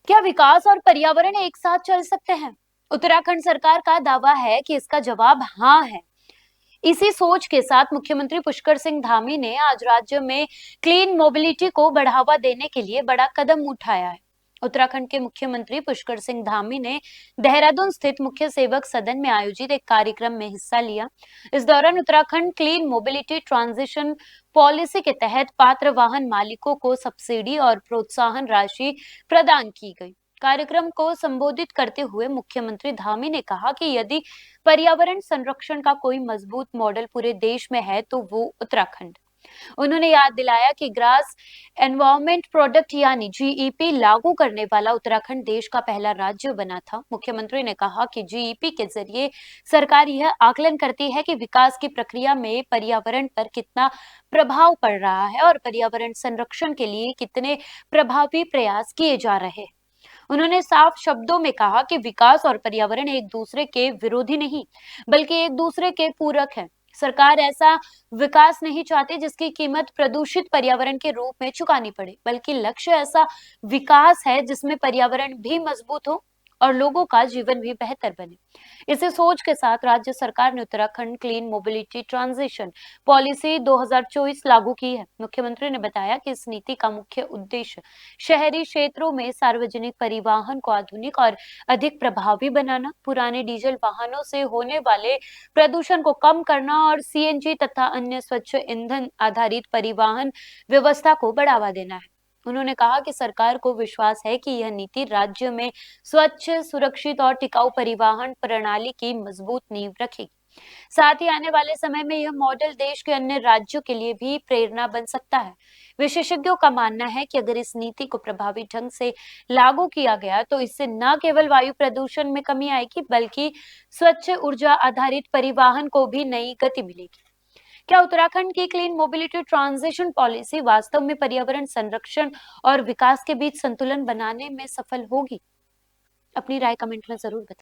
क्या विकास और पर्यावरण एक साथ चल सकते हैं? उत्तराखंड सरकार का दावा है कि इसका जवाब हाँ है। इसी सोच के साथ मुख्यमंत्री पुष्कर सिंह धामी ने आज राज्य में क्लीन मोबिलिटी को बढ़ावा देने के लिए बड़ा कदम उठाया है। उत्तराखंड के मुख्यमंत्री पुष्कर सिंह धामी ने देहरादून स्थित मुख्य सेवक सदन में आयोजित एक कार्यक्रम में हिस्सा लिया। इस दौरान Uttarakhand clean mobility transition policy के तहत पात्र वाहन मालिकों को सब्सिडी और प्रोत्साहन राशि प्रदान की गई। कार्यक्रम को संबोधित करते हुए मुख्यमंत्री धामी ने कहा कि यदि पर्यावरण संरक्षण का कोई मजबूत मॉडल पूरे देश में है तो वो उत्तराखंड। उन्होंने याद दिलाया कि ग्रास एनवायरमेंट प्रोडक्ट यानी जीईपी लागू करने वाला उत्तराखंड देश का पहला राज्य बना था। मुख्यमंत्री ने कहा कि जीईपी के जरिए सरकार यह आकलन करती है कि विकास की प्रक्रिया में पर्यावरण पर कितना प्रभाव पड़ रहा है और पर्यावरण संरक्षण के लिए कितने प्रभावी प्रयास किए जा रहे हैं। उन्होंने साफ शब्दों में कहा कि विकास और पर्यावरण एक दूसरे के विरोधी नहीं, बल्कि एक दूसरे के पूरक हैं। सरकार ऐसा विकास नहीं चाहती जिसकी कीमत प्रदूषित पर्यावरण के रूप में चुकानी पड़े, बल्कि लक्ष्य ऐसा विकास है जिसमें पर्यावरण भी मजबूत हो और लोगों का जीवन भी बेहतर बने। इसी सोच के साथ राज्य सरकार ने Uttarakhand clean mobility transition policy 2024 लागू की है। मुख्यमंत्री ने बताया कि इस नीति का मुख्य उद्देश्य शहरी क्षेत्रों में सार्वजनिक परिवहन को आधुनिक और अधिक प्रभावी बनाना, पुराने डीजल वाहनों से होने वाले प्रदूषण को कम करना और सीएनजी तथा अन्य स्वच्छ ईंधन आधारित परिवहन व्यवस्था को बढ़ावा देना है। उन्होंने कहा कि सरकार को विश्वास है कि यह नीति राज्य में स्वच्छ, सुरक्षित और टिकाऊ परिवहन प्रणाली की मजबूत नींव रखेगी। साथ ही आने वाले समय में यह मॉडल देश के अन्य राज्यों के लिए भी प्रेरणा बन सकता है। विशेषज्ञों का मानना है कि अगर इस नीति को प्रभावी ढंग से लागू किया गया तो इससे न केवल वायु प्रदूषण में कमी आएगी, बल्कि स्वच्छ ऊर्जा आधारित परिवहन को भी नई गति मिलेगी। क्या उत्तराखंड की क्लीन मोबिलिटी ट्रांजिशन पॉलिसी वास्तव में पर्यावरण संरक्षण और विकास के बीच संतुलन बनाने में सफल होगी? अपनी राय कमेंट में जरूर बताएं।